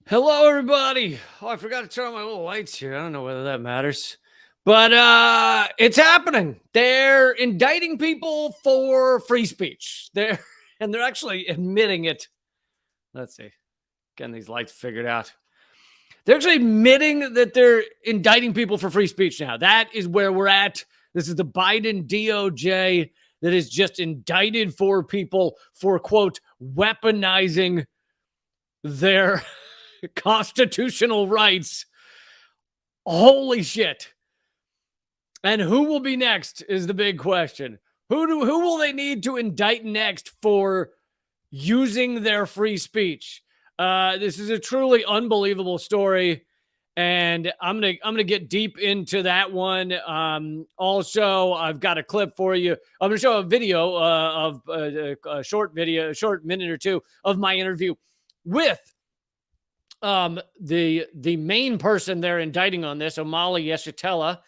Hello, everybody. Oh, I forgot to turn on my little lights here. I don't know whether that matters, but it's happening. They're indicting people for free speech. They're actually admitting it. Let's see, getting these lights figured out. They're actually admitting that they're indicting people for free speech now. That is where we're at. This is the Biden DOJ that is just indicted for people for, quote, weaponizing their constitutional rights. Holy shit. And who will be next is the big question. Who will they need to indict next for using their free speech? This is a truly unbelievable story, and I'm gonna get deep into that one. Also, I've got a clip for you. I'm gonna show a video of a short minute or two of my interview with the main person they're indicting on this, Omali Yeshitela,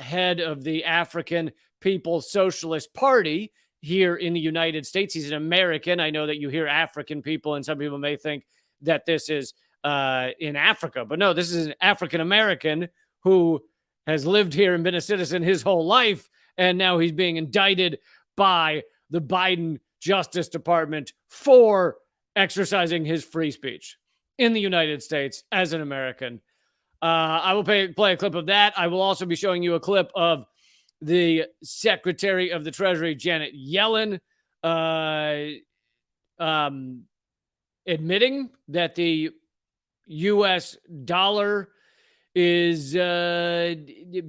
head of the African People's Socialist Party here in the United States. He's an American. I know that you hear African people, and some people may think that this is in Africa, but no, this is an African American who has lived here and been a citizen his whole life, and now he's being indicted by the Biden Justice Department for exercising his free speech in the United States as an American. I will play a clip of that. I will also be showing you a clip of the Secretary of the Treasury, Janet Yellen, admitting that the U.S. dollar is,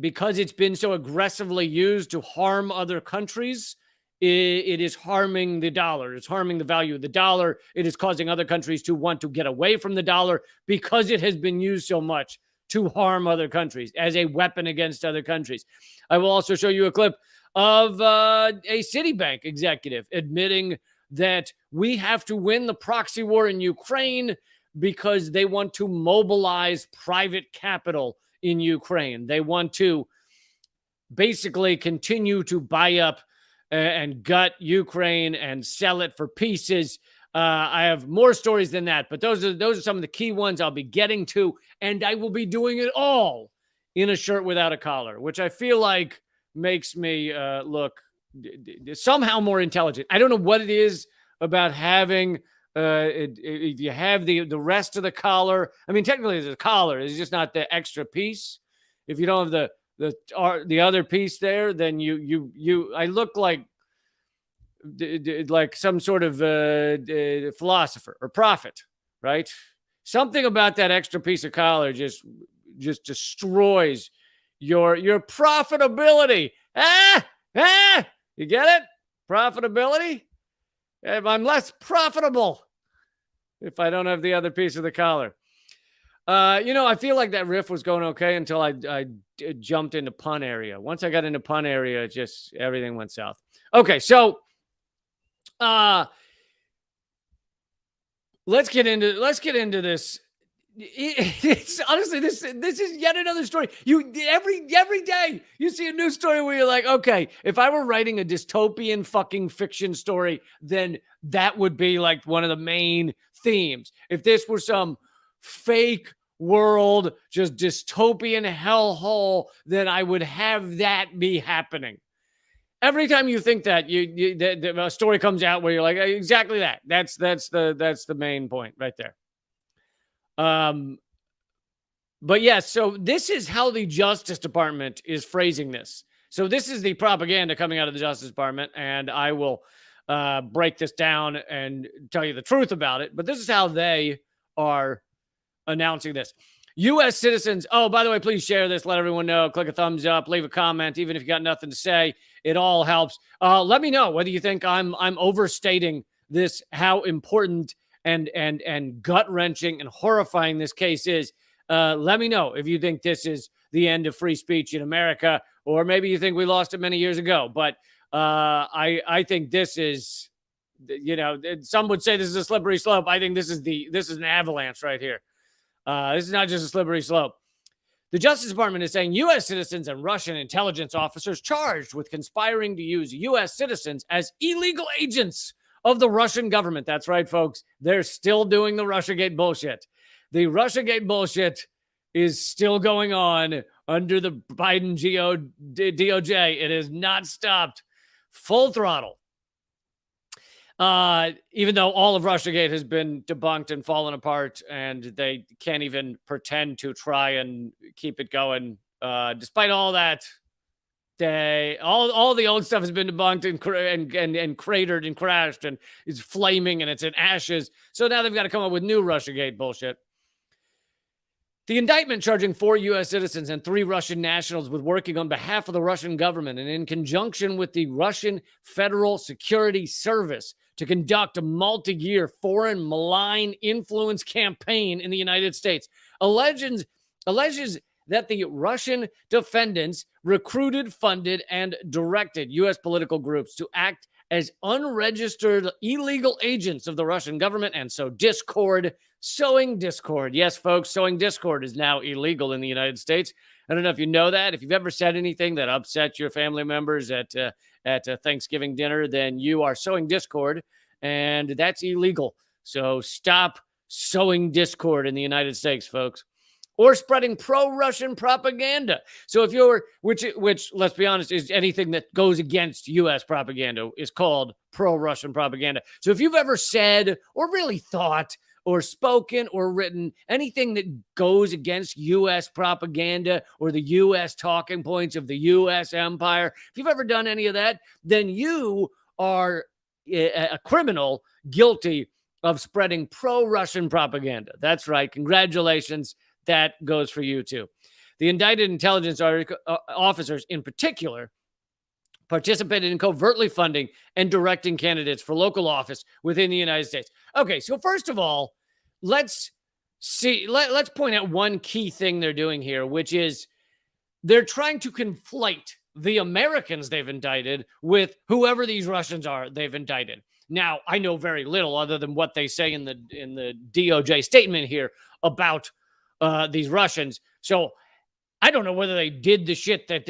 because it's been so aggressively used to harm other countries, it is harming the dollar. It's harming the value of the dollar. It is causing other countries to want to get away from the dollar because it has been used so much to harm other countries as a weapon against other countries. I will also show you a clip of a Citibank executive admitting that we have to win the proxy war in Ukraine because they want to mobilize private capital in Ukraine. They want to basically continue to buy up and gut Ukraine and sell it for pieces. I have more stories than that, but those are some of the key ones I'll be getting to, and I will be doing it all in a shirt without a collar, which I feel like makes me look somehow more intelligent. I don't know what it is about having if you have the rest of the collar. I mean, technically it's a collar. It's just not the extra piece. If you don't have the other piece there, then I look like some sort of philosopher or prophet, right? Something about that extra piece of collar just destroys your profitability. You get it? Profitability. I'm less profitable if I don't have the other piece of the collar. I feel like that riff was going okay until I jumped into pun area. Once I got into pun area, just everything went south. Okay, so let's get into this. It's honestly this is yet another story. Every day you see a new story where you're like, okay, if I were writing a dystopian fucking fiction story, then that would be like one of the main themes. If this were some fake world, just dystopian hellhole, then I would have that be happening. Every time you think that, a story comes out where you're like, exactly that. That's the main point right there. But yes, so this is how the Justice Department is phrasing this. So this is the propaganda coming out of the Justice Department, and I will break this down and tell you the truth about it. But this is how they are announcing this. U.S. citizens. Oh, by the way, please share this. Let everyone know. Click a thumbs up. Leave a comment. Even if you got nothing to say, it all helps. Let me know whether you think I'm overstating this, how important and gut-wrenching and horrifying this case is. Let me know if you think this is the end of free speech in America, or maybe you think we lost it many years ago. But I think this is, some would say this is a slippery slope. I think this is an avalanche right here. This is not just a slippery slope. The Justice Department is saying U.S. citizens and Russian intelligence officers charged with conspiring to use U.S. citizens as illegal agents of the Russian government. That's right, folks. They're still doing the Russiagate bullshit. The Russiagate bullshit is still going on under the Biden DOJ. It has not stopped. Full throttle. Even though all of Russiagate has been debunked and fallen apart, and they can't even pretend to try and keep it going. Despite all that, all the old stuff has been debunked and cratered and crashed and is flaming and it's in ashes. So now they've got to come up with new Russiagate bullshit. The indictment charging 4 U.S. citizens and 3 Russian nationals with working on behalf of the Russian government and in conjunction with the Russian Federal Security Service to conduct a multi-year foreign malign influence campaign in the United States alleges that the Russian defendants recruited, funded, and directed U.S. political groups to act as unregistered illegal agents of the Russian government and sow discord. Sowing discord. Yes, folks, sowing discord is now illegal in the United States. I don't know if you know that. If you've ever said anything that upset your family members at Thanksgiving dinner, then you are sowing discord, and that's illegal. So stop sowing discord in the United States, folks. Or spreading pro-Russian propaganda. So if you're, which let's be honest, is anything that goes against U.S. propaganda is called pro-Russian propaganda. So if you've ever said or really thought or spoken or written anything that goes against U.S. propaganda or the U.S. talking points of the U.S. empire, if you've ever done any of that, then you are a criminal guilty of spreading pro-Russian propaganda. That's right. Congratulations. That goes for you too. The indicted intelligence officers in particular participated in covertly funding and directing candidates for local office within the United States. Okay, so first of all, let's point out one key thing they're doing here, which is they're trying to conflate the Americans they've indicted with whoever these Russians are they've indicted. Now, I know very little other than what they say in the DOJ statement here about these Russians. So I don't know whether they did the shit that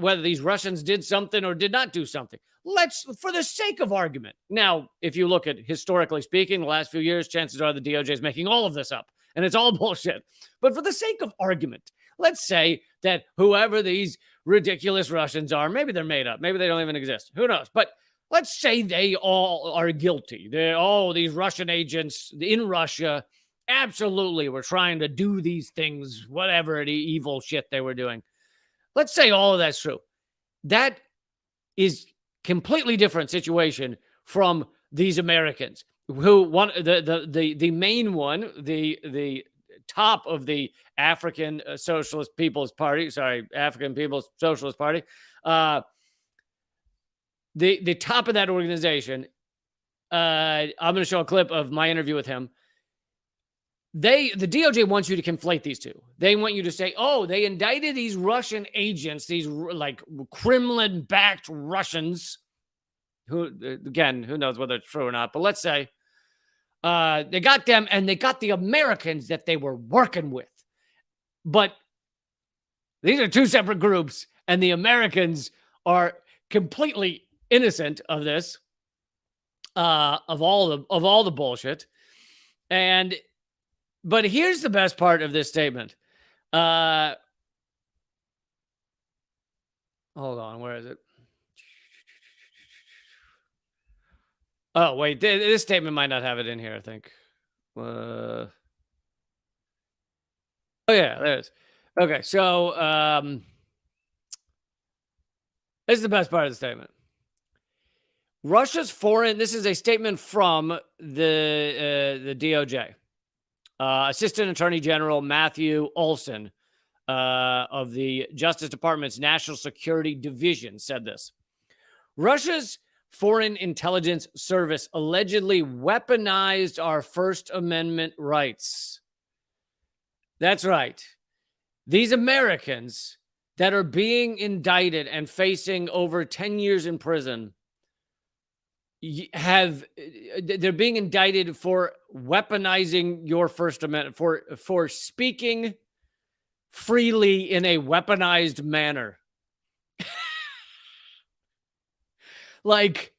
whether these Russians did something or did not do something. Let's, for the sake of argument. Now, if you look at historically speaking, the last few years, chances are the DOJ is making all of this up and it's all bullshit. But for the sake of argument, let's say that whoever these ridiculous Russians are, maybe they're made up, maybe they don't even exist. Who knows? But let's say they all are guilty. These Russian agents in Russia absolutely were trying to do these things, whatever the evil shit they were doing. Let's say all of that's true. That is completely different situation from these Americans who the main one, the top of the African Socialist People's Party, African People's Socialist Party, the top of that organization. I'm going to show a clip of my interview with him. The DOJ wants you to conflate these two. They want you to say, oh, they indicted these Russian agents, these like Kremlin-backed Russians, who, again, who knows whether it's true or not, but let's say they got them and they got the Americans that they were working with. But these are two separate groups, and the Americans are completely innocent of this, of all the bullshit. But here's the best part of this statement. Hold on, where is it? Oh, wait, this statement might not have it in here, I think. Oh, yeah, there it is. Okay, so this is the best part of the statement. Russia's foreign, this is a statement from the DOJ. Assistant Attorney General Matthew Olson of the Justice Department's National Security Division said this. Russia's Foreign Intelligence Service allegedly weaponized our First Amendment rights. That's right. These Americans that are being indicted and facing over 10 years in prison they're being indicted for weaponizing your First Amendment, for speaking freely in a weaponized manner. Like,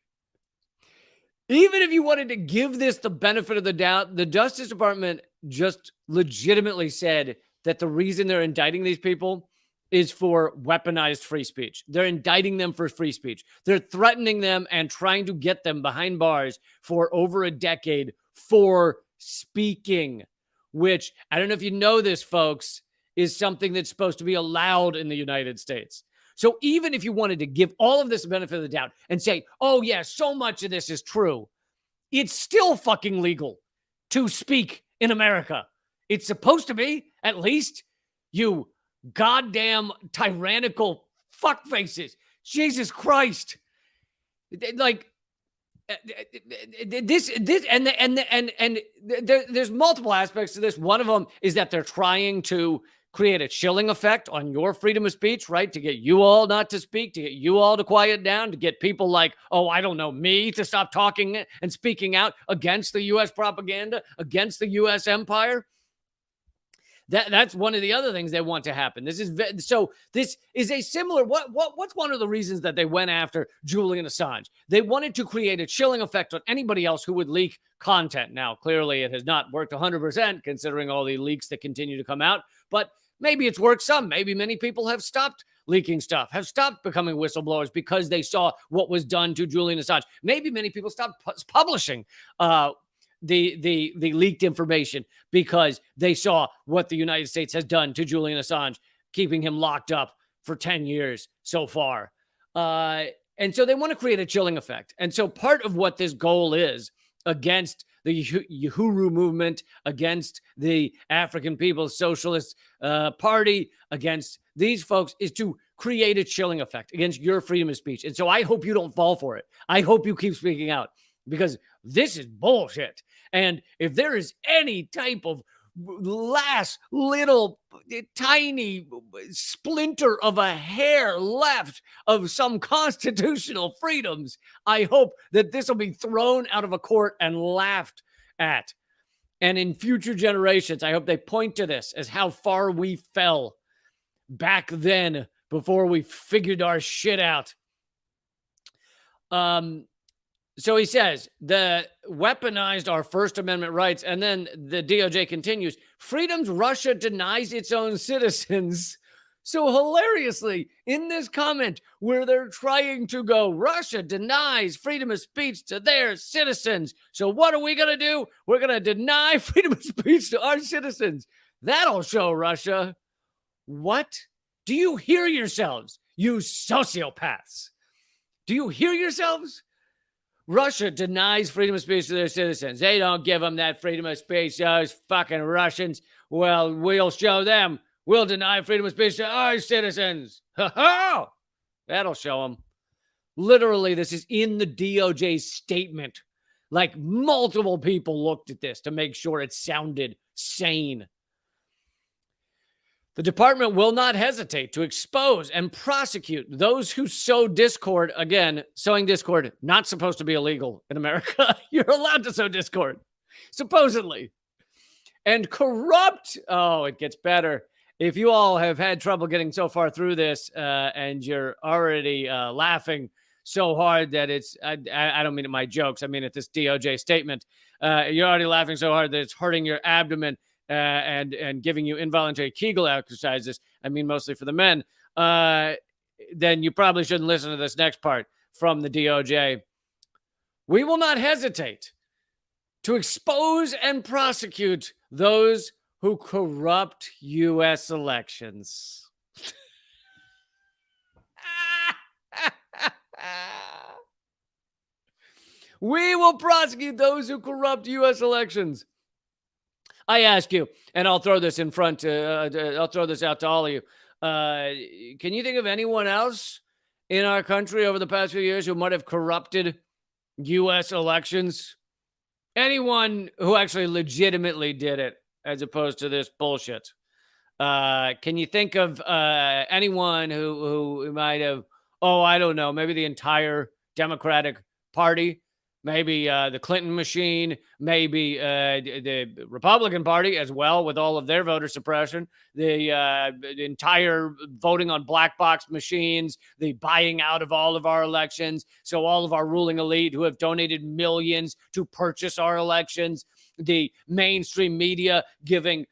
Even if you wanted to give this the benefit of the doubt, the Justice Department just legitimately said that the reason they're indicting these people is for weaponized free speech. They're indicting them for free speech. They're threatening them and trying to get them behind bars for over a decade for speaking, which, I don't know if you know this, folks, is something that's supposed to be allowed in the United States. So even if you wanted to give all of this the benefit of the doubt and say, oh, yeah, so much of this is true, it's still fucking legal to speak in America. It's supposed to be, at least. You goddamn tyrannical fuckfaces. Jesus Christ. Like, there's multiple aspects to this. One of them is that they're trying to create a chilling effect on your freedom of speech, right? To get you all not to speak, to get you all to quiet down, to get people like, oh, I don't know, me to stop talking and speaking out against the U.S. propaganda, against the U.S. empire. That's one of the other things they want to happen. This is a similar. What's one of the reasons that they went after Julian Assange? They wanted to create a chilling effect on anybody else who would leak content. Now, clearly, it has not worked 100%, considering all the leaks that continue to come out. But maybe it's worked some. Maybe many people have stopped leaking stuff, have stopped becoming whistleblowers because they saw what was done to Julian Assange. Maybe many people stopped publishing the leaked information because they saw what the United States has done to Julian Assange, keeping him locked up for 10 years so far. And so they want to create a chilling effect. And so part of what this goal is against the Uhuru movement, against the African People's Socialist Party, against these folks, is to create a chilling effect against your freedom of speech. And so I hope you don't fall for it. I hope you keep speaking out, because this is bullshit. And if there is any type of last little tiny splinter of a hair left of some constitutional freedoms, I hope that this will be thrown out of a court and laughed at. And in future generations, I hope they point to this as how far we fell back then before we figured our shit out. So he says the weaponized our First Amendment rights. And then the DOJ continues, freedoms Russia denies its own citizens. So hilariously, in this comment where they're trying to go, Russia denies freedom of speech to their citizens. So what are we going to do? We're going to deny freedom of speech to our citizens. That'll show Russia. What? Do you hear yourselves, you sociopaths? Do you hear yourselves? Russia denies freedom of speech to their citizens. They don't give them that freedom of speech, those fucking Russians. Well, we'll show them. We'll deny freedom of speech to our citizens. Ha-ha! That'll show them. Literally, this is in the DOJ's statement. Like, multiple people looked at this to make sure it sounded sane. The department will not hesitate to expose and prosecute those who sow discord. Again, sowing discord, not supposed to be illegal in America. You're allowed to sow discord, supposedly. And corrupt. Oh, it gets better. If you all have had trouble getting so far through this and you're already laughing so hard that it's, I don't mean at my jokes, I mean at this DOJ statement. You're already laughing so hard that it's hurting your abdomen. And giving you involuntary Kegel exercises, I mean mostly for the men, then you probably shouldn't listen to this next part from the DOJ. We will not hesitate to expose and prosecute those who corrupt U.S. elections. We will prosecute those who corrupt U.S. elections. I ask you, and I'll throw this in front. I'll throw this out to all of you. Can you think of anyone else in our country over the past few years who might have corrupted U.S. elections? Anyone who actually legitimately did it, as opposed to this bullshit? Can you think of anyone who might have? Oh, I don't know. Maybe the entire Democratic Party maybe the Clinton machine, maybe the Republican Party as well, with all of their voter suppression, the entire voting on black box machines, the buying out of all of our elections. So all of our ruling elite who have donated millions to purchase our elections, the mainstream media giving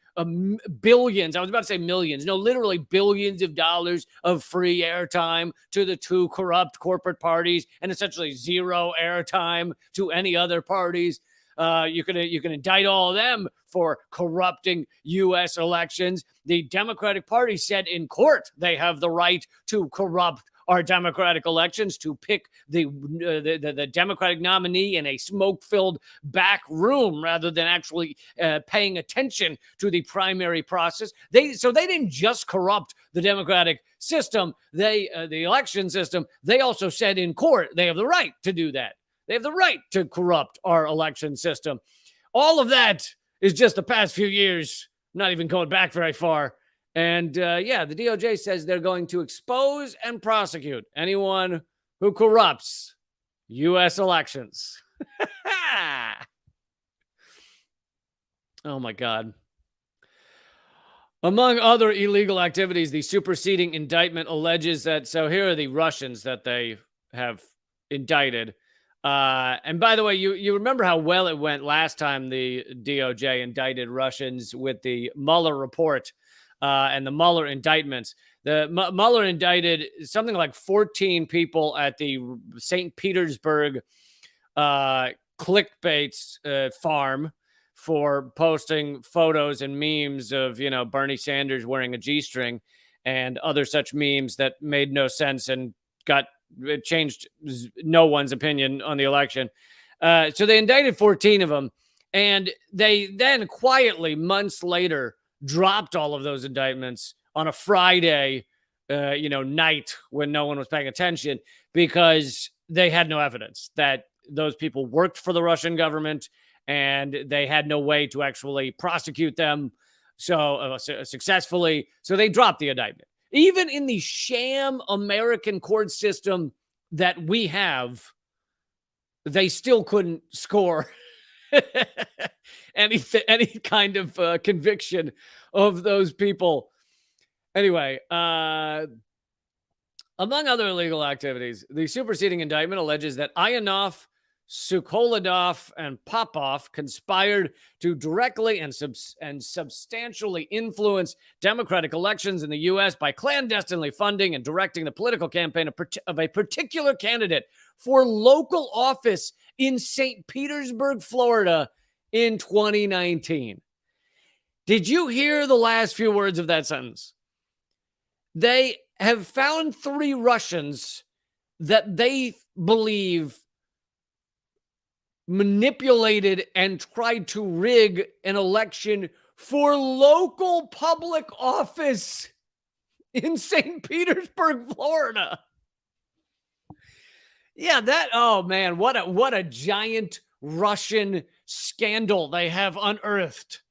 billions, I was about to say millions, no, literally billions of dollars of free airtime to the two corrupt corporate parties and essentially zero airtime to any other parties. You can indict all of them for corrupting U.S. elections. The Democratic Party said in court they have the right to corrupt our democratic elections, to pick the Democratic nominee in a smoke-filled back room rather than actually paying attention to the primary process. So they didn't just corrupt the democratic system, the election system. They also said in court they have the right to do that. They have the right to corrupt our election system. All of that is just the past few years, not even going back very far. And the DOJ says they're going to expose and prosecute anyone who corrupts U.S. elections. Oh, my God. Among other illegal activities, the superseding indictment alleges that, so here are the Russians that they have indicted. And by the way, you remember how well it went last time the DOJ indicted Russians with the Mueller report. And the Mueller indictments. The Mueller indicted something like 14 people at the St. Petersburg clickbait farm for posting photos and memes of, Bernie Sanders wearing a G-string and other such memes that made no sense and changed no one's opinion on the election. So they indicted 14 of them, and they then quietly, months later, dropped all of those indictments on a Friday, night when no one was paying attention, because they had no evidence that those people worked for the Russian government, and they had no way to actually prosecute them successfully. So they dropped the indictment. Even in the sham American court system that we have, they still couldn't score any kind of conviction of those people. Anyway, among other illegal activities, the superseding indictment alleges that Ionov, Sokoladov, and Popov conspired to directly and substantially influence democratic elections in the U.S. by clandestinely funding and directing the political campaign of a particular candidate for local office in St. Petersburg, Florida in 2019. Did you hear the last few words of that sentence? They have found 3 Russians that they believe manipulated and tried to rig an election for local public office in St. Petersburg, Florida. Yeah, oh man, what a giant Russian scandal they have unearthed.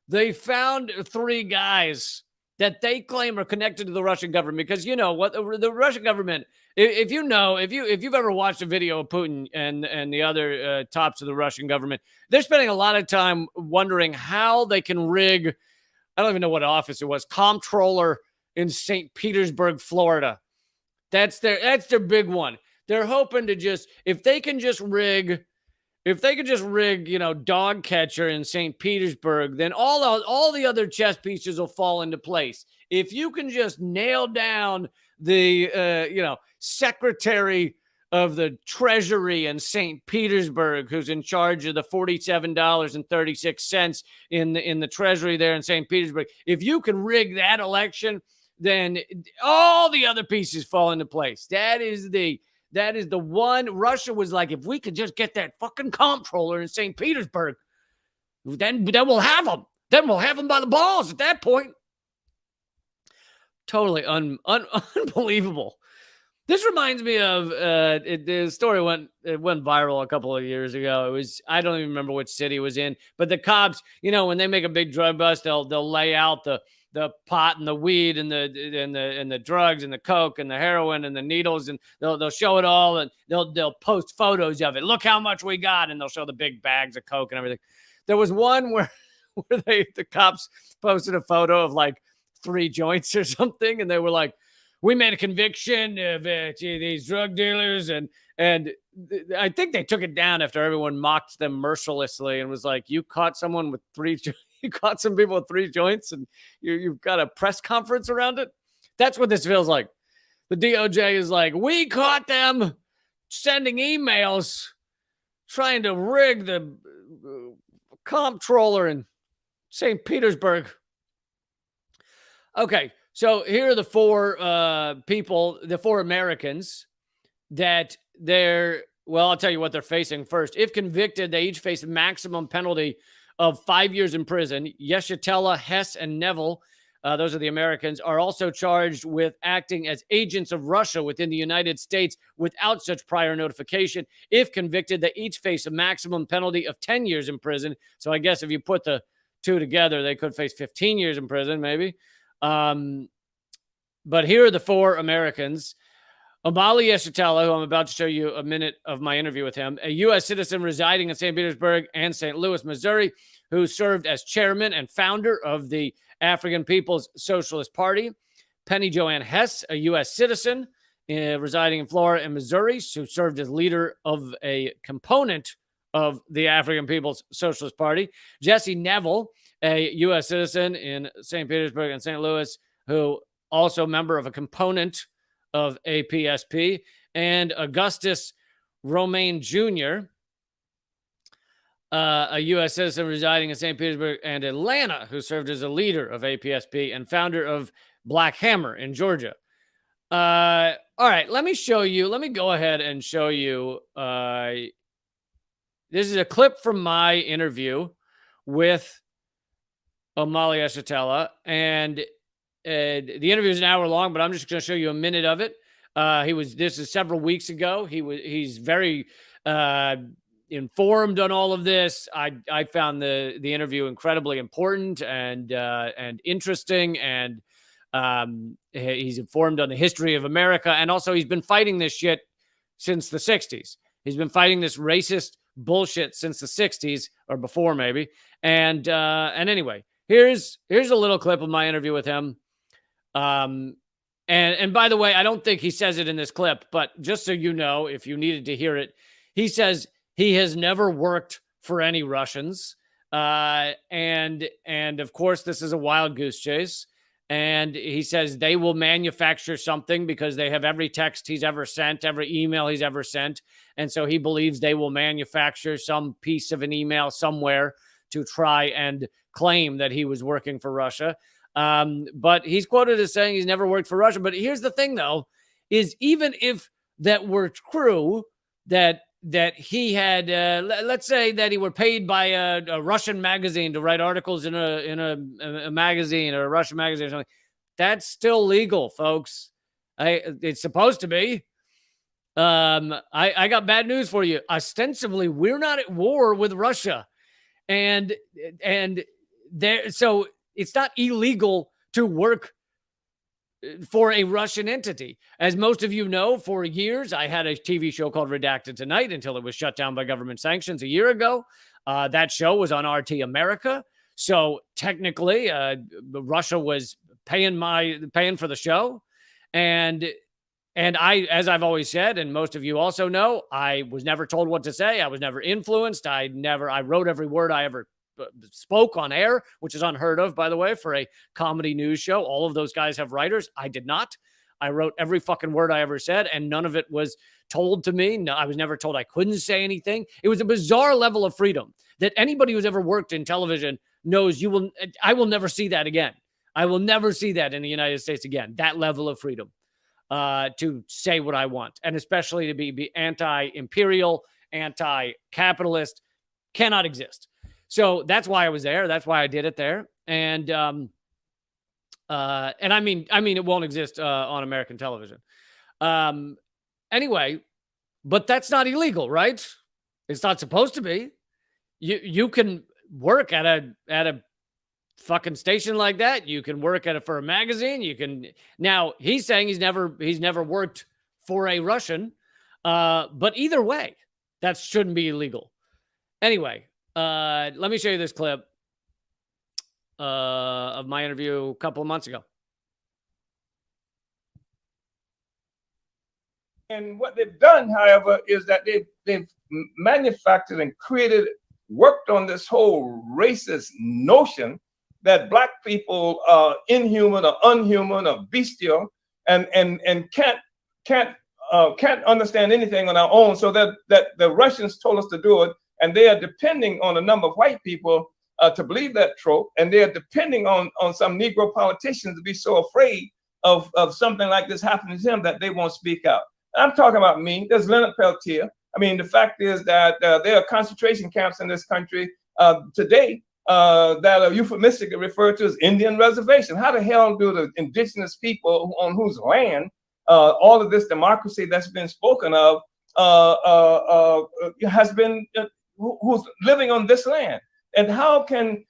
They found 3 guys that they claim are connected to the Russian government, because what the Russian government, if you've ever watched a video of Putin and the other tops of the Russian government, they're spending a lot of time wondering how they can rig, I don't even know what office it was, comptroller in St. Petersburg, Florida. That's their big one. They're hoping to if they can just rig, dog catcher in St. Petersburg, then all the other chess pieces will fall into place. If you can just nail down the, secretary of the Treasury in St. Petersburg, who's in charge of the $47.36 in the Treasury there in St. Petersburg, if you can rig that election, then all the other pieces fall into place. That is the one. Russia was like, if we could just get that fucking comptroller in St. Petersburg, then we'll have them. Then we'll have them by the balls at that point. Totally unbelievable. This reminds me of the story went viral a couple of years ago. It was, I don't even remember which city it was in, but the cops, when they make a big drug bust, they'll lay out the the pot and the weed and the drugs and the coke and the heroin and the needles, and they'll show it all, and they'll post photos of it. Look how much we got, and they'll show the big bags of coke and everything. There was one where the cops posted a photo of like 3 joints or something, and they were like, we made a conviction of these drug dealers, and I think they took it down after everyone mocked them mercilessly and was like, you caught someone with 3 you caught some people with 3 joints, and you've got a press conference around it. That's what this feels like. The DOJ is like, we caught them sending emails trying to rig the comptroller in St. Petersburg. Okay, so here are the 4 people, the 4 Americans that I'll tell you what they're facing first. If convicted, they each face a maximum penalty of 5 years in prison. Yeshitela, Hess, and Neville, those are the Americans, are also charged with acting as agents of Russia within the United States without such prior notification. If convicted, they each face a maximum penalty of 10 years in prison. So I guess if you put the 2 together, they could face 15 years in prison, maybe. But here are the 4 Americans. Omali Yeshitela, who I'm about to show you a minute of my interview with him, a U.S. citizen residing in St. Petersburg and St. Louis, Missouri, who served as chairman and founder of the African People's Socialist Party. Penny Joanne Hess, a U.S. citizen residing in Florida and Missouri, who served as leader of a component of the African People's Socialist Party. Jesse Neville, a U.S. citizen in St. Petersburg and St. Louis, who also a member of a component of APSP, and Augustus Romaine Jr., a U.S. citizen residing in St. Petersburg and Atlanta, who served as a leader of APSP and founder of Black Hammer in Georgia. All right, let me go ahead and show you. This is a clip from my interview with Omali Yeshitela, and the interview is an hour long, but I'm just going to show you a minute of it. This is several weeks ago. He's very informed on all of this. I found the interview incredibly important and interesting, and he's informed on the history of America, and also he's been fighting this shit since the 60s. He's been fighting this racist bullshit since the 60s, or before maybe. And anyway, here's a little clip of my interview with him. And by the way, I don't think he says it in this clip, but just so you know, if you needed to hear it, he says he has never worked for any Russians. And of course, this is a wild goose chase. And he says they will manufacture something because they have every text he's ever sent, every email he's ever sent. And so he believes they will manufacture some piece of an email somewhere to try and claim that he was working for Russia. But he's quoted as saying he's never worked for Russia. But here's the thing, though, is even if that were true, that he had, let's say that he were paid by a Russian magazine to write articles in a magazine or a Russian magazine or something, that's still legal, folks. It's supposed to be. I got bad news for you. Ostensibly, we're not at war with Russia, and there, so it's not illegal to work for a Russian entity. As most of you know, for years, I had a TV show called Redacted Tonight until it was shut down by government sanctions a year ago. That show was on RT America. So technically, Russia was paying for the show. And I, as I've always said, and most of you also know, I was never told what to say. I was never influenced. I wrote every word I ever spoke on air, which is unheard of, by the way, for a comedy news show. All of those guys have writers. I did not. I wrote every fucking word I ever said, and none of it was told to me. No, I was never told I couldn't say anything. It was a bizarre level of freedom that anybody who's ever worked in television knows I will never see that again. I will never see that in the United States again, that level of freedom to say what I want, and especially to be anti-imperial, anti-capitalist, cannot exist. So that's why I was there. That's why I did it there. And I mean, it won't exist on American television. Anyway, but that's not illegal, right? It's not supposed to be. You can work at a fucking station like that. You can work for a magazine. You can. Now he's saying he's never worked for a Russian. But either way, that shouldn't be illegal. Anyway, let me show you this clip of my interview a couple of months ago. And what they've done, however, is that they've manufactured and worked on this whole racist notion that black people are inhuman or unhuman or bestial and can't understand anything on our own. So that the Russians told us to do it, and they are depending on a number of white people to believe that trope, and they are depending on some Negro politicians to be so afraid of something like this happening to them that they won't speak out. I'm talking about me. There's Leonard Peltier. I mean, the fact is that there are concentration camps in this country today that are euphemistically referred to as Indian reservation. How the hell do the indigenous people on whose land all of this democracy that's been spoken of has been, who's living on this land? And how can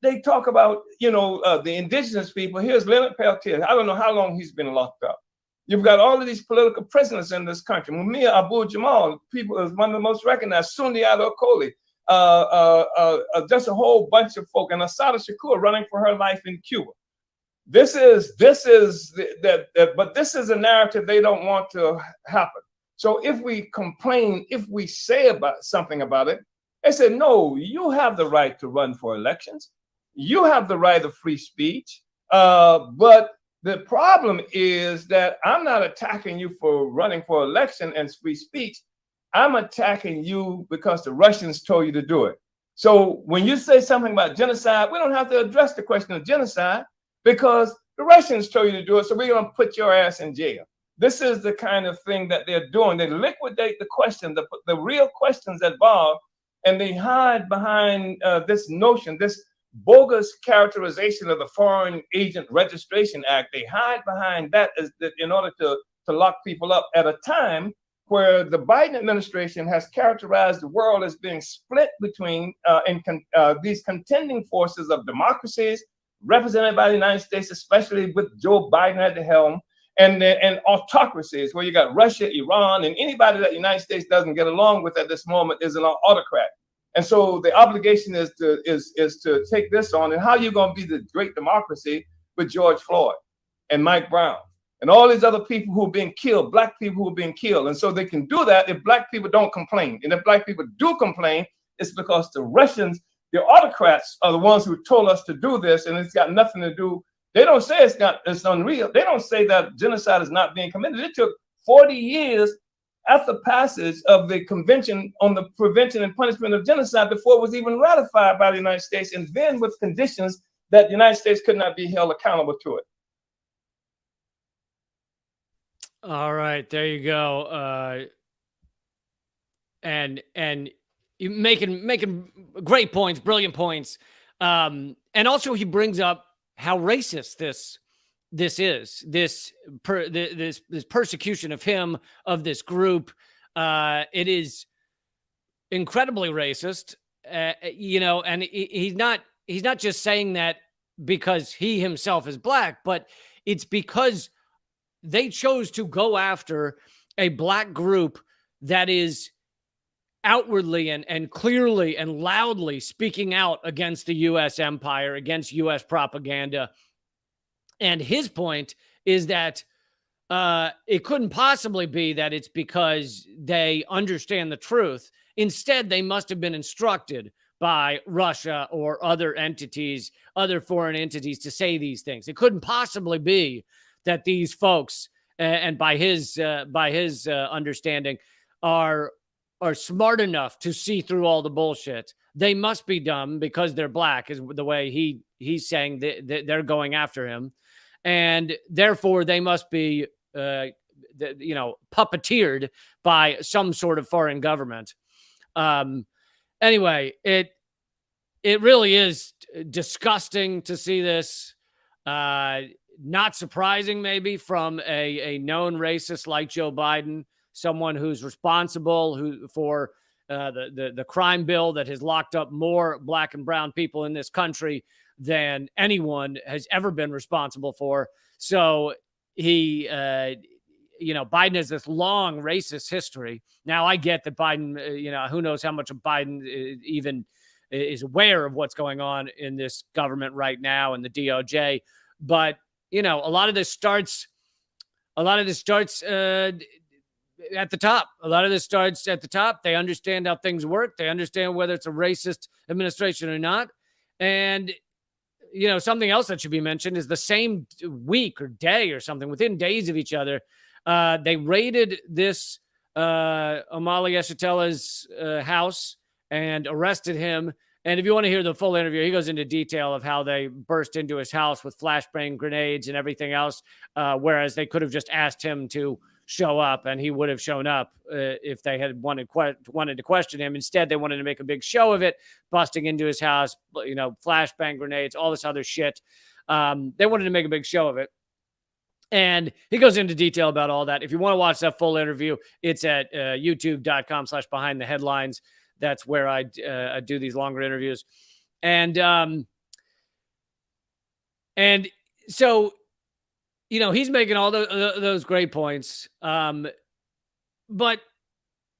they talk about, the indigenous people? Here's Leonard Peltier. I don't know how long he's been locked up. You've got all of these political prisoners in this country. Mumia Abu-Jamal, people is one of the most recognized. Sundiata Acoli, just a whole bunch of folk, and Assata Shakur running for her life in Cuba. This is but this is a narrative they don't want to happen. So if we complain, if we say something about it, they said, no, you have the right to run for elections. You have the right of free speech, but the problem is that I'm not attacking you for running for election and free speech. I'm attacking you because the Russians told you to do it. So when you say something about genocide, we don't have to address the question of genocide because the Russians told you to do it. So we're going to put your ass in jail. This is the kind of thing that they're doing. They liquidate the question, the real questions involved, and they hide behind this notion, this bogus characterization of the Foreign Agent Registration Act. They hide behind that in order to lock people up at a time where the Biden administration has characterized the world as being split between these contending forces of democracies represented by the United States, especially with Joe Biden at the helm, and autocracies where you got Russia, Iran, and anybody that the United States doesn't get along with at this moment is an autocrat. And so the obligation is to take this on. And how are you going to be the great democracy with George Floyd and Mike Brown and all these other people who are being killed, black people who are being killed? And so they can do that if black people don't complain. And if black people do complain, it's because the Russians, the autocrats, are the ones who told us to do this, and it's got nothing to do. They don't say it's unreal. They don't say that genocide is not being committed. It took 40 years after passage of the Convention on the Prevention and Punishment of Genocide before it was even ratified by the United States, and then with conditions that the United States could not be held accountable to it. All right, there you go. And you making great points, brilliant points. And also he brings up how racist this is, this persecution of him, of this group. It is incredibly racist, and he's not just saying that because he himself is black, but it's because they chose to go after a black group that is outwardly and clearly and loudly speaking out against the U.S. empire, against U.S. propaganda. And his point is that it couldn't possibly be that it's because they understand the truth. Instead, they must have been instructed by Russia or other entities, other foreign entities, to say these things. It couldn't possibly be that these folks, and by his understanding, are smart enough to see through all the bullshit. They must be dumb because they're black, is the way he's saying that they're going after him. And therefore they must be, puppeteered by some sort of foreign government. Anyway, it really is disgusting to see this. Not surprising, maybe, from a known racist like Joe Biden, someone who's responsible for the crime bill that has locked up more black and brown people in this country than anyone has ever been responsible for. So he, Biden has this long racist history. Now, I get that Biden, who knows how much of Biden even is aware of what's going on in this government right now and the DOJ. But, a lot of this starts at the top. A lot of this starts at the top. They understand how things work. They understand whether it's a racist administration or not. And, something else that should be mentioned is the same week or day or something, within days of each other, they raided this Omali Yeshitela's house and arrested him. And if you want to hear the full interview, he goes into detail of how they burst into his house with flashbang grenades and everything else, whereas they could have just asked him to show up, and he would have shown up if they had wanted to question him. Instead, they wanted to make a big show of it, busting into his house, flashbang grenades, all this other shit. They wanted to make a big show of it. And he goes into detail about all that. If you want to watch that full interview, it's at youtube.com/behindtheheadlines. That's where I do these longer interviews. And so, he's making all those great points. But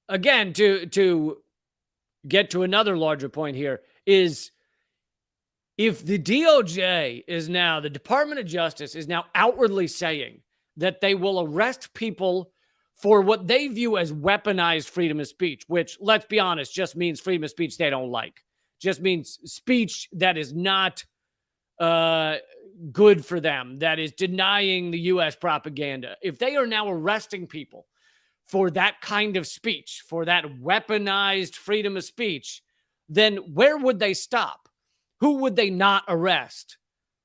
again, to get to another larger point here is, if the DOJ is now, the Department of Justice is now outwardly saying that they will arrest people for what they view as weaponized freedom of speech, which, let's be honest, just means freedom of speech they don't like. Just means speech that is not good for them, that is denying the U.S. propaganda. If they are now arresting people for that kind of speech, for that weaponized freedom of speech, then where would they stop? Who would they not arrest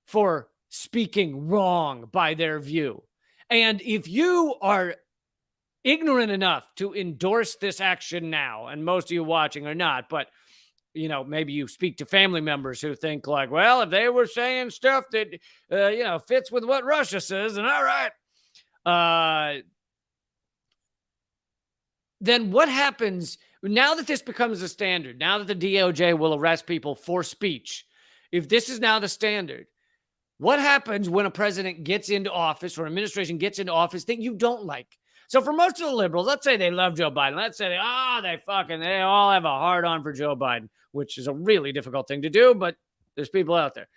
for speaking wrong by their view? And if you are ignorant enough to endorse this action now, and most of you watching are not, but maybe you speak to family members who think like, well, if they were saying stuff that fits with what Russia says, and all right, then what happens now that this becomes a standard? Now that the DOJ will arrest people for speech, if this is now the standard, what happens when a president gets into office or an administration gets into office that you don't like? So for most of the liberals, let's say they love Joe Biden. Let's say they all have a hard on for Joe Biden, which is a really difficult thing to do, but there's people out there.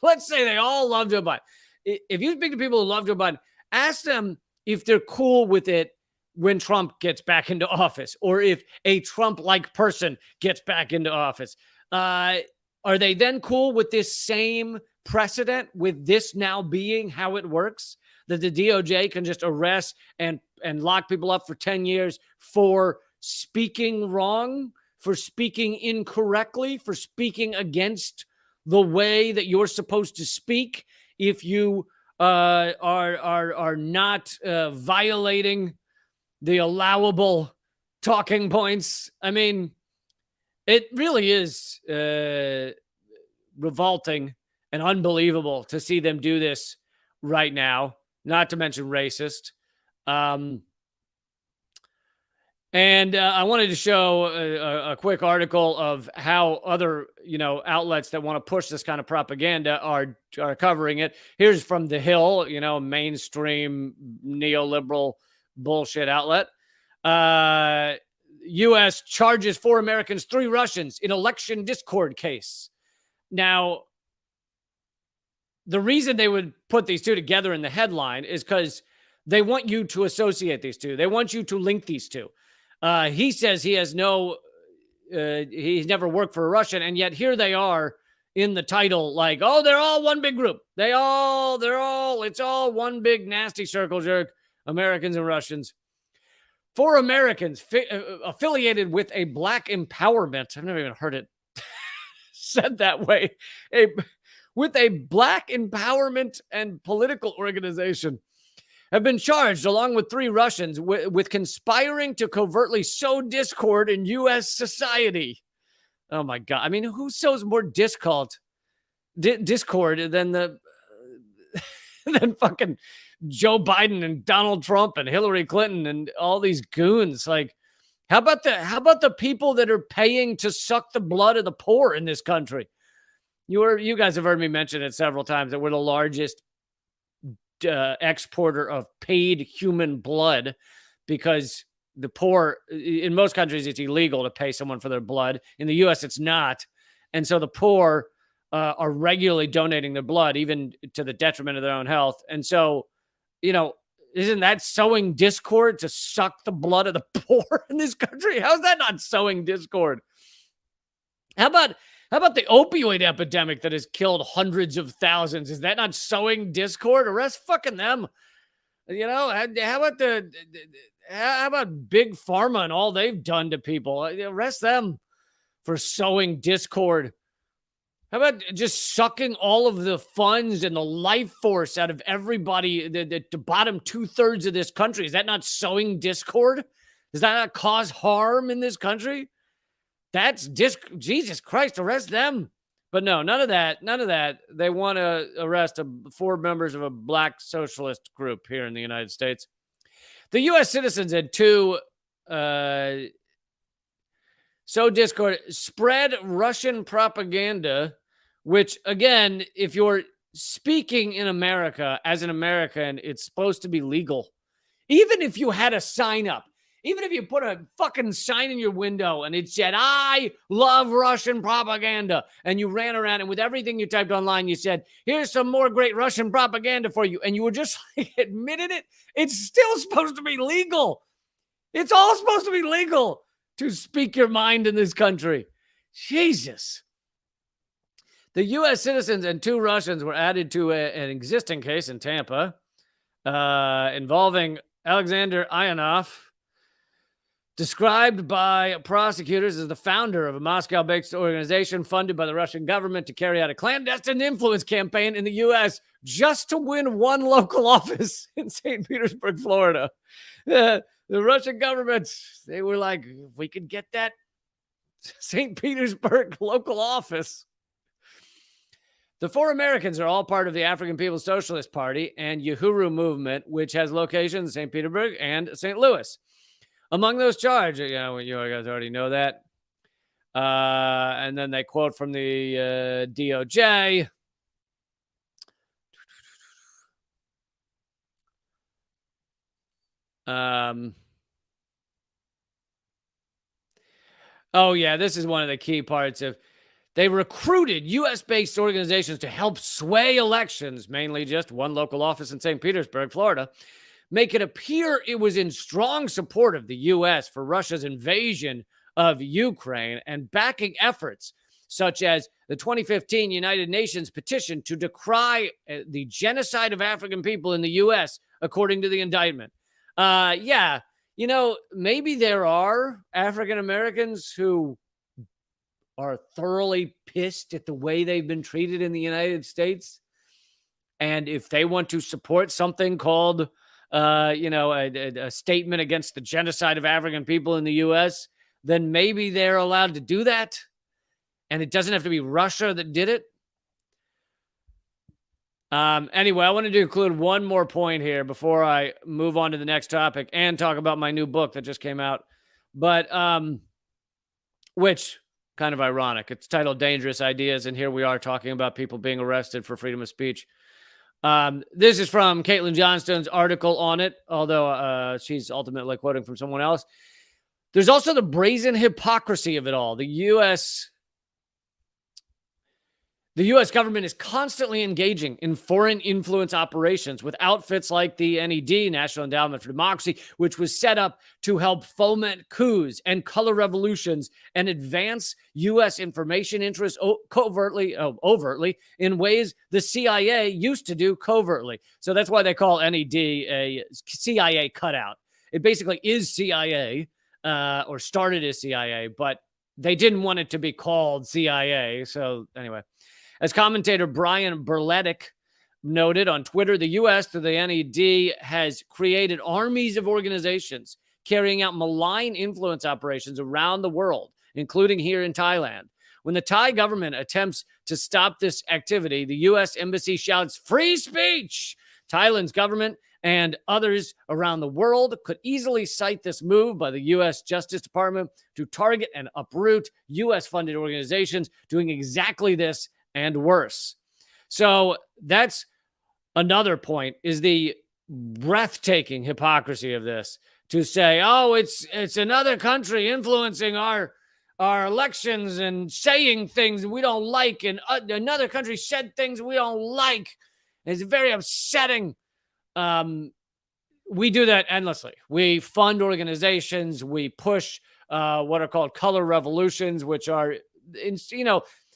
Let's say they all love Joe Biden. If you speak to people who love Joe Biden, ask them if they're cool with it when Trump gets back into office, or if a Trump-like person gets back into office. Are they then cool with this same precedent, with this now being how it works? That the DOJ can just arrest and lock people up for 10 years for speaking wrong, for speaking incorrectly, for speaking against the way that you're supposed to speak, if you are not violating the allowable talking points. I mean, it really is revolting and unbelievable to see them do this right now, not to mention racist. And I wanted to show a quick article of how other, outlets that want to push this kind of propaganda are covering it. Here's from The Hill, mainstream neoliberal bullshit outlet. U.S. charges 4 Americans, 3 Russians in election discord case. Now, the reason they would put these two together in the headline is because they want you to associate these two. They want you to link these two. He says he has he's never worked for a Russian, and yet here they are in the title, like, oh, they're all one big group. It's all one big nasty circle jerk, Americans and Russians. 4 Americans affiliated with a black empowerment. I've never even heard it said that way. With a black empowerment and political organization have been charged, along with 3 Russians, with conspiring to covertly sow discord in U.S. society. Oh, my God. I mean, who sows more discord than than fucking Joe Biden and Donald Trump and Hillary Clinton and all these goons? Like, How about the people that are paying to suck the blood of the poor in this country? You guys have heard me mention it several times that we're the largest exporter of paid human blood, because the poor, in most countries, it's illegal to pay someone for their blood. In the U.S., it's not. And so the poor are regularly donating their blood, even to the detriment of their own health. And so, isn't that sowing discord to suck the blood of the poor in this country? How's that not sowing discord? How about the opioid epidemic that has killed hundreds of thousands? Is that not sowing discord? Arrest fucking them. How about how about big pharma and all they've done to people? Arrest them for sowing discord. How about just sucking all of the funds and the life force out of everybody, the bottom 2/3 of this country? Is that not sowing discord? Does that not cause harm in this country? That's Jesus Christ, arrest them. But no, none of that. None of that. They want to arrest 4 members of a black socialist group here in the United States. The U.S. citizens had 2 sow discord, spread Russian propaganda, which, again, if you're speaking in America as an American, it's supposed to be legal. Even if you had a sign up, even if you put a fucking sign in your window and it said, "I love Russian propaganda," and you ran around and with everything you typed online, you said, "Here's some more great Russian propaganda for you," and you were just admitted it, it's still supposed to be legal. It's all supposed to be legal to speak your mind in this country. Jesus. The U.S. citizens and 2 Russians were added to an existing case in Tampa involving Alexander Ionov, described by prosecutors as the founder of a Moscow-based organization funded by the Russian government to carry out a clandestine influence campaign in the U.S. just to win 1 local office in St. Petersburg, Florida. The Russian government, they were like, if we could get that St. Petersburg local office. The 4 Americans are all part of the African People's Socialist Party and Uhuru movement, which has locations in St. Petersburg and St. Louis. Among those charged, you guys already know that. And then they quote from the DOJ. Oh, yeah, this is one of the key parts of. They recruited U.S.-based organizations to help sway elections, mainly just 1 local office in St. Petersburg, Florida, make it appear it was in strong support of the U.S. for Russia's invasion of Ukraine and backing efforts such as the 2015 United Nations petition to decry the genocide of African people in the U.S., according to the indictment. Yeah, maybe there are African Americans who are thoroughly pissed at the way they've been treated in the United States. And if they want to support something called, a statement against the genocide of African people in the U.S., then maybe they're allowed to do that. And it doesn't have to be Russia that did it. Anyway, I wanted to include one more point here before I move on to the next topic and talk about my new book that just came out. But, which... kind of ironic. It's titled Dangerous Ideas, and here we are talking about people being arrested for freedom of speech. This is from Caitlin Johnstone's article on it, although she's ultimately quoting from someone else. There's also the brazen hypocrisy of it all. The U.S. government is constantly engaging in foreign influence operations with outfits like the NED, National Endowment for Democracy, which was set up to help foment coups and color revolutions and advance U.S. information interests overtly in ways the CIA used to do covertly. So that's why they call NED a CIA cutout. It basically is CIA, or started as CIA, but they didn't want it to be called CIA. So anyway. As commentator Brian Berletic noted on Twitter, the U.S. through the NED has created armies of organizations carrying out malign influence operations around the world, including here in Thailand. When the Thai government attempts to stop this activity, the U.S. embassy shouts, "Free speech!" Thailand's government and others around the world could easily cite this move by the U.S. Justice Department to target and uproot U.S.-funded organizations doing exactly this and worse. So that's another point, is the breathtaking hypocrisy of this, to say, oh, it's another country influencing our elections and saying things we don't like, and another country said things we don't like. It's very upsetting. We do that endlessly. We fund organizations. We push what are called color revolutions, which are,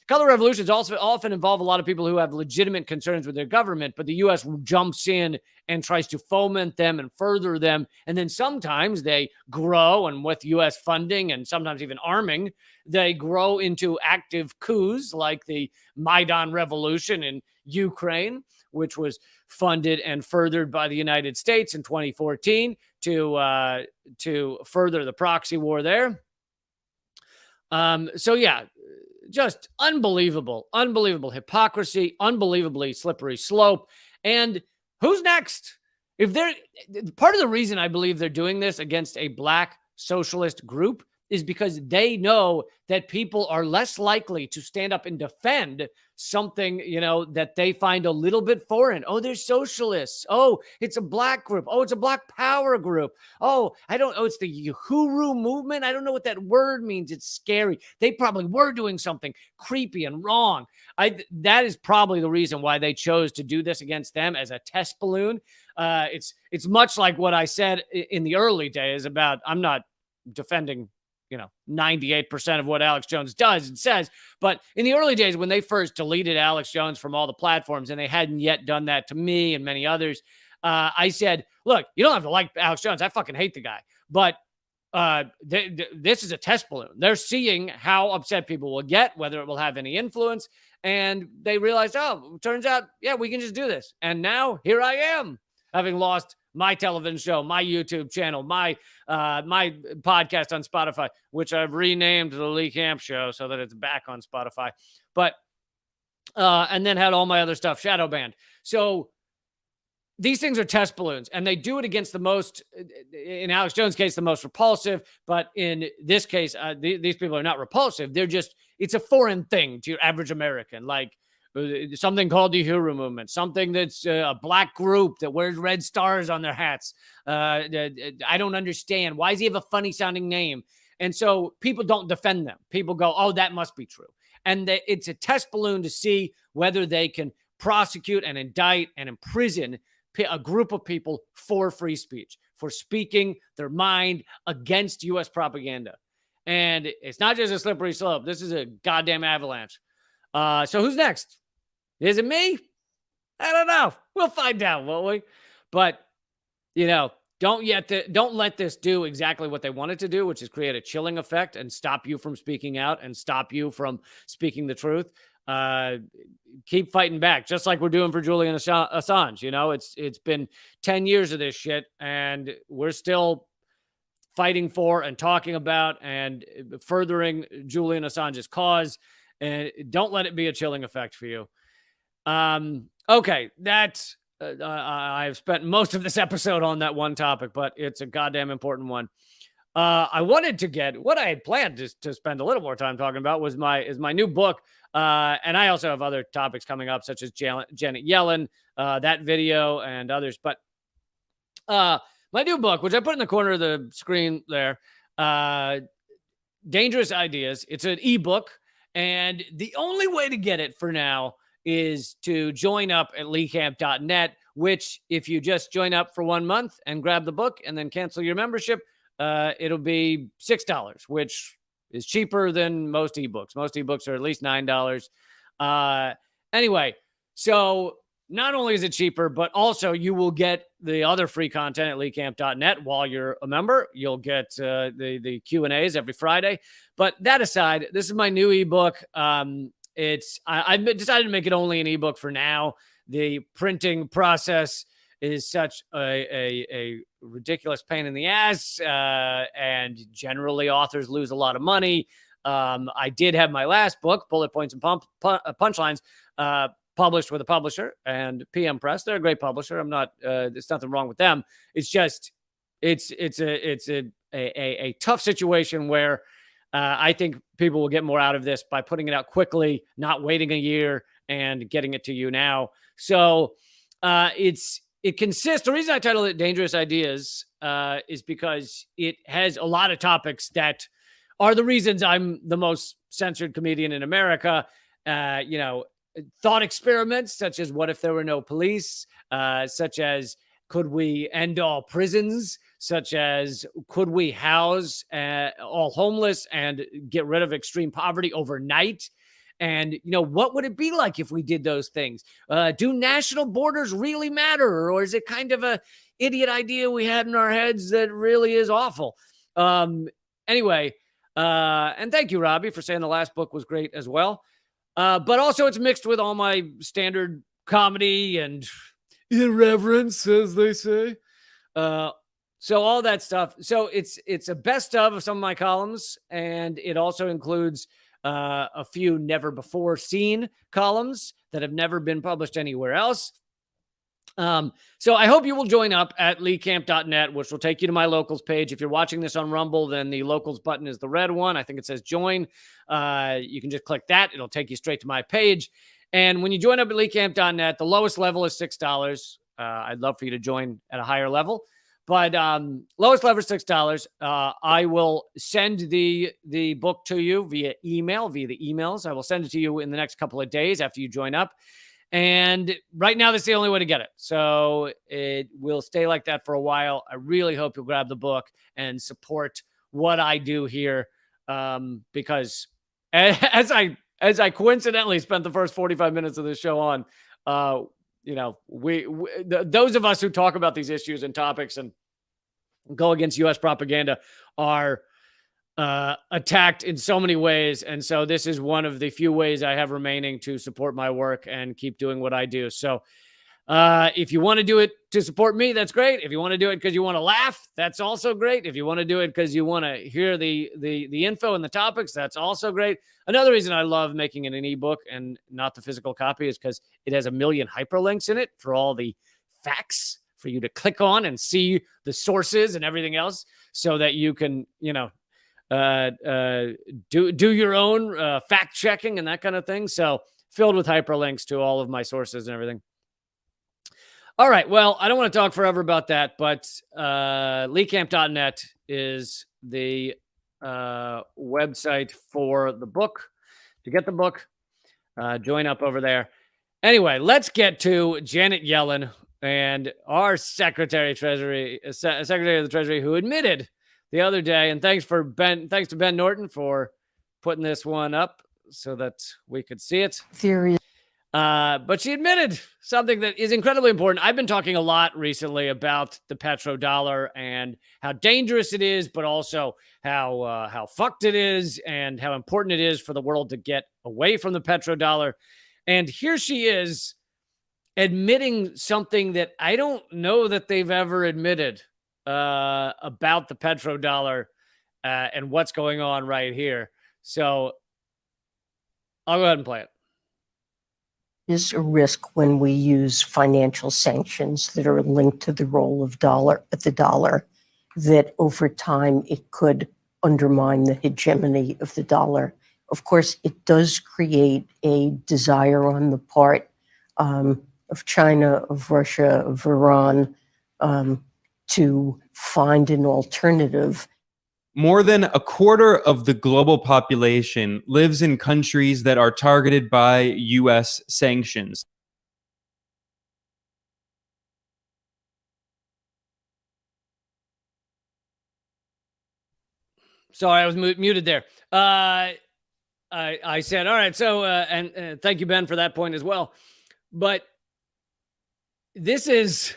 color revolutions also often involve a lot of people who have legitimate concerns with their government, but the U.S. jumps in and tries to foment them and further them. And then sometimes they grow, and with U.S. funding and sometimes even arming, they grow into active coups like the Maidan Revolution in Ukraine, which was funded and furthered by the United States in 2014 to further the proxy war there. So yeah, just unbelievable hypocrisy, unbelievably slippery slope. And who's next? If they're part of the reason I believe they're doing this against a black socialist group is because they know that people are less likely to stand up and defend something, that they find a little bit foreign. Oh, they're socialists. Oh, it's a black group. Oh, it's a black power group. Oh, it's the Uhuru movement. I don't know what that word means. It's scary. They probably were doing something creepy and wrong. That is probably the reason why they chose to do this against them as a test balloon. It's much like what I said in the early days about, I'm not defending 98% of what Alex Jones does and says. But in the early days, when they first deleted Alex Jones from all the platforms, and they hadn't yet done that to me and many others, I said, look, you don't have to like Alex Jones. I fucking hate the guy. But this is a test balloon. They're seeing how upset people will get, whether it will have any influence. And they realized, oh, turns out, yeah, we can just do this. And now here I am, having lost my television show, my YouTube channel, my podcast on Spotify, which I've renamed the Lee Camp Show so that it's back on Spotify. But and then had all my other stuff shadow banned. So these things are test balloons, and they do it against the most, in Alex Jones' case, the most repulsive. But in this case, these people are not repulsive. They're just, it's a foreign thing to your average American, like something called the Uhuru movement, something that's a black group that wears red stars on their hats. I don't understand. Why does he have a funny sounding name? And so people don't defend them. People go, oh, that must be true. And it's a test balloon to see whether they can prosecute and indict and imprison a group of people for free speech, for speaking their mind against U.S. propaganda. And it's not just a slippery slope. This is a goddamn avalanche. So who's next? Is it me? I don't know. We'll find out, won't we? But, don't let this do exactly what they wanted to do, which is create a chilling effect and stop you from speaking out and stop you from speaking the truth. Keep fighting back, just like we're doing for Julian Assange. It's been 10 years of this shit, and we're still fighting for and talking about and furthering Julian Assange's cause. And don't let it be a chilling effect for you. Okay, that's I've spent most of this episode on that one topic, but it's a goddamn important one. I wanted to get what I had planned to spend a little more time talking about was my new book, and I also have other topics coming up, such as Janet Yellen, that video, and others. But my new book, which I put in the corner of the screen there, Dangerous Ideas. It's an ebook. And the only way to get it for now is to join up at leecamp.net, which if you just join up for 1 month and grab the book and then cancel your membership, it'll be $6, which is cheaper than most ebooks. Most ebooks are at least $9. Anyway, so not only is it cheaper, but also you will get the other free content at leecamp.net while you're a member. You'll get the Q&As every Friday. But that aside, this is my new ebook. I've decided to make it only an ebook for now. The printing process is such a ridiculous pain in the ass, and generally authors lose a lot of money. I did have my last book, Bullet Points and Punchlines, published with a publisher and PM Press. They're a great publisher. I'm not. There's nothing wrong with them. It's just it's a tough situation where I think people will get more out of this by putting it out quickly, not waiting a year and getting it to you now. So it consists. The reason I titled it "Dangerous Ideas" is because it has a lot of topics that are the reasons I'm the most censored comedian in America. Thought experiments such as what if there were no police, such as could we end all prisons, such as could we house all homeless and get rid of extreme poverty overnight? And, what would it be like if we did those things? Do national borders really matter? Or is it kind of a idiot idea we had in our heads that really is awful? Anyway, and thank you, Robbie, for saying the last book was great as well. But also it's mixed with all my standard comedy and irreverence, as they say. So all that stuff. So it's a best of some of my columns, and it also includes a few never before seen columns that have never been published anywhere else. So I hope you will join up at leecamp.net, which will take you to my locals page. If you're watching this on Rumble, then the locals button is the red one. I think it says join. You can just click that. It'll take you straight to my page. And when you join up at leecamp.net, the lowest level is $6. I'd love for you to join at a higher level. But lowest level is $6. I will send the book to you via the emails. I will send it to you in the next couple of days after you join up. And right now, that's the only way to get it. So it will stay like that for a while. I really hope you'll grab the book and support what I do here. Because as I coincidentally spent the first 45 minutes of this show on, those of us who talk about these issues and topics and go against U.S. propaganda are attacked in so many ways. And so this is one of the few ways I have remaining to support my work and keep doing what I do. So if you want to do it to support me, that's great. If you want to do it because you want to laugh, that's also great. If you want to do it because you want to hear the info and the topics, that's also great. Another reason I love making it an ebook and not the physical copy is because it has 1 million hyperlinks in it for all the facts for you to click on and see the sources and everything else so that you can, do your own fact checking and that kind of thing. So filled with hyperlinks to all of my sources and everything. All right. Well, I don't want to talk forever about that, but leecamp.net is the website for the book. To get the book, join up over there. Anyway, let's get to Janet Yellen and our Secretary of the Treasury, who admitted the other day, and thanks to Ben Norton for putting this one up so that we could see it. But she admitted something that is incredibly important. I've been talking a lot recently about the petrodollar and how dangerous it is, but also how fucked it is and how important it is for the world to get away from the petrodollar. And here she is admitting something that I don't know that they've ever admitted about the petrodollar and what's going on right here. So I'll go ahead and play it. Is a risk when we use financial sanctions that are linked to the role of the dollar, that over time it could undermine the hegemony of the dollar. Of course, it does create a desire on the part of China, of Russia, of Iran, to find an alternative. More than a quarter of the global population lives in countries that are targeted by U.S. sanctions. Sorry, I was muted there. I said, all right, so, and thank you, Ben, for that point as well. But this is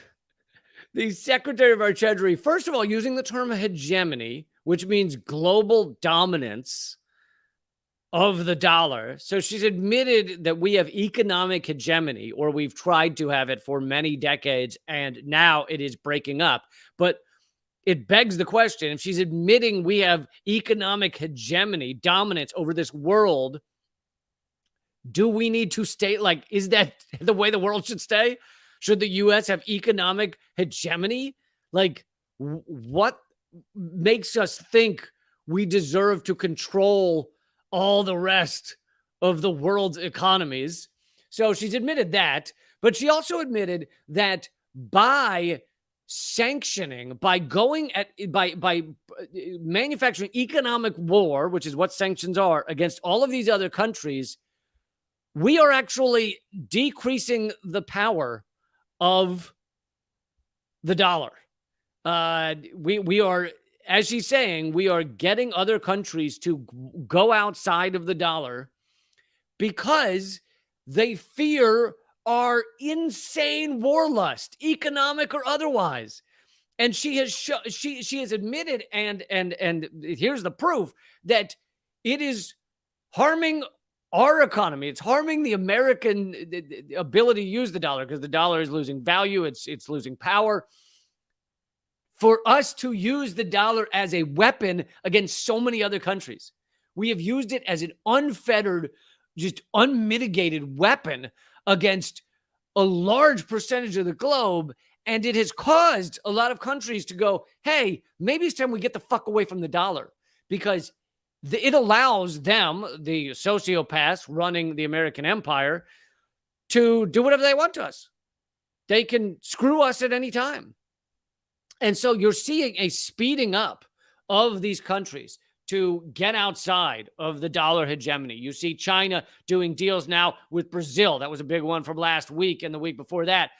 the Secretary of our Treasury, first of all, using the term hegemony, which means global dominance of the dollar. So she's admitted that we have economic hegemony, or we've tried to have it for many decades, and now it is breaking up. But it begs the question, if she's admitting we have economic hegemony, dominance over this world, Do we need to stay? Like, is that the way the world should stay? Should the U.S. have economic hegemony? Like, what makes us think we deserve to control all the rest of the world's economies? So she's admitted that, but she also admitted that by sanctioning, by manufacturing economic war, which is what sanctions are, against all of these other countries, we are actually decreasing the power of the dollar. We are, as she's saying, we are getting other countries to go outside of the dollar because they fear our insane war lust, economic or otherwise. And she has she has admitted, and here's the proof, that it is harming our economy. It's harming the American ability to use the dollar, because the dollar is losing value. It's losing power. For us to use the dollar as a weapon against so many other countries, we have used it as an unfettered, just unmitigated weapon against a large percentage of the globe. And it has caused a lot of countries to go, hey, maybe it's time we get the fuck away from the dollar, because it allows them, the sociopaths running the American empire, to do whatever they want to us. They can screw us at any time. And so you're seeing a speeding up of these countries to get outside of the dollar hegemony. You see China doing deals now with Brazil. That was a big one from last week and the week before that.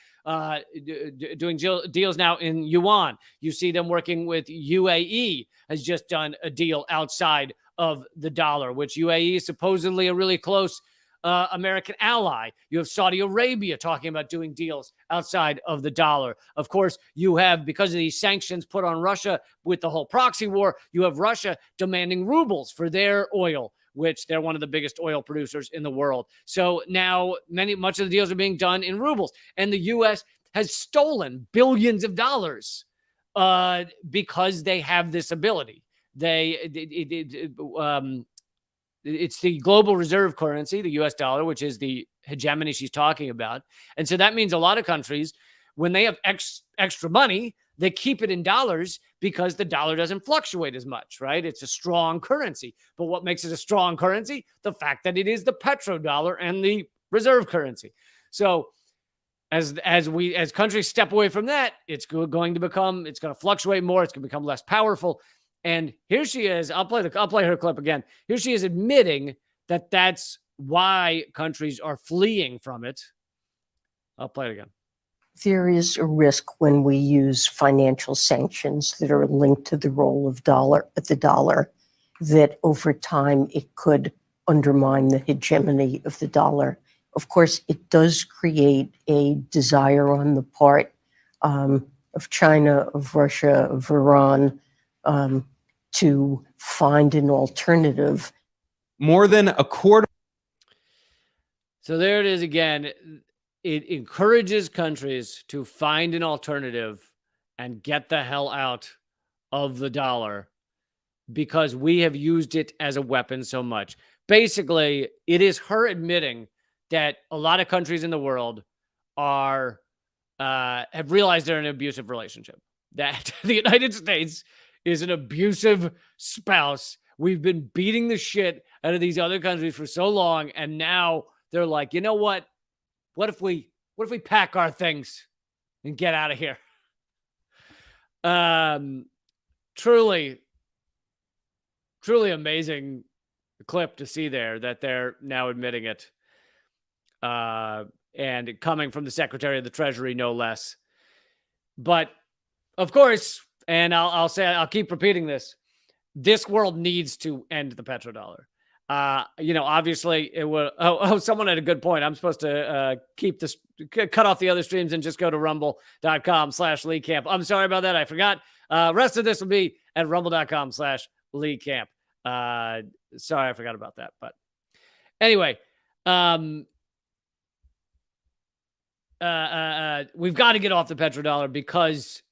Doing deals now in yuan. You see them working with UAE, has just done a deal outside of the dollar, which UAE is supposedly a really close American ally. You have Saudi Arabia talking about doing deals outside of the dollar. Of course, you have, because of these sanctions put on Russia with the whole proxy war, you have Russia demanding rubles for their oil, which they're one of the biggest oil producers in the world. So now much of the deals are being done in rubles. And the U.S. has stolen billions of dollars because they have this ability. It's the global reserve currency, the U.S. dollar, which is the hegemony she's talking about. And so that means a lot of countries, when they have extra money, they keep it in dollars because the dollar doesn't fluctuate as much, right? It's a strong currency. But what makes it a strong currency? The fact that it is the petrodollar and the reserve currency. So as countries step away from that, it's going to fluctuate more. It's going to become less powerful. And here she is. I'll play her clip again. Here she is admitting that that's why countries are fleeing from it. I'll play it again. There is a risk when we use financial sanctions that are linked to the role of the dollar, that over time it could undermine the hegemony of the dollar. Of course, it does create a desire on the part of China, of Russia, of Iran, to find an alternative. More than a quarter. So there it is again. It encourages countries to find an alternative and get the hell out of the dollar because we have used it as a weapon so much. Basically, it is her admitting that a lot of countries in the world have realized they're in an abusive relationship, that the United States is an abusive spouse. We've been beating the shit out of these other countries for so long, and now they're like, you know what? What if we pack our things and get out of here? Truly amazing clip to see there, that they're now admitting it, and coming from the Secretary of the Treasury, no less. But of course, and I'll keep repeating this, this world needs to end the petrodollar. Obviously it will. Someone had a good point. I'm supposed to cut off the other streams and just go to rumble.com/LeeCamp. I'm sorry about that. I forgot. Rest of this will be at rumble.com/LeeCamp. Sorry, I forgot about that. But anyway, we've got to get off the petrodollar because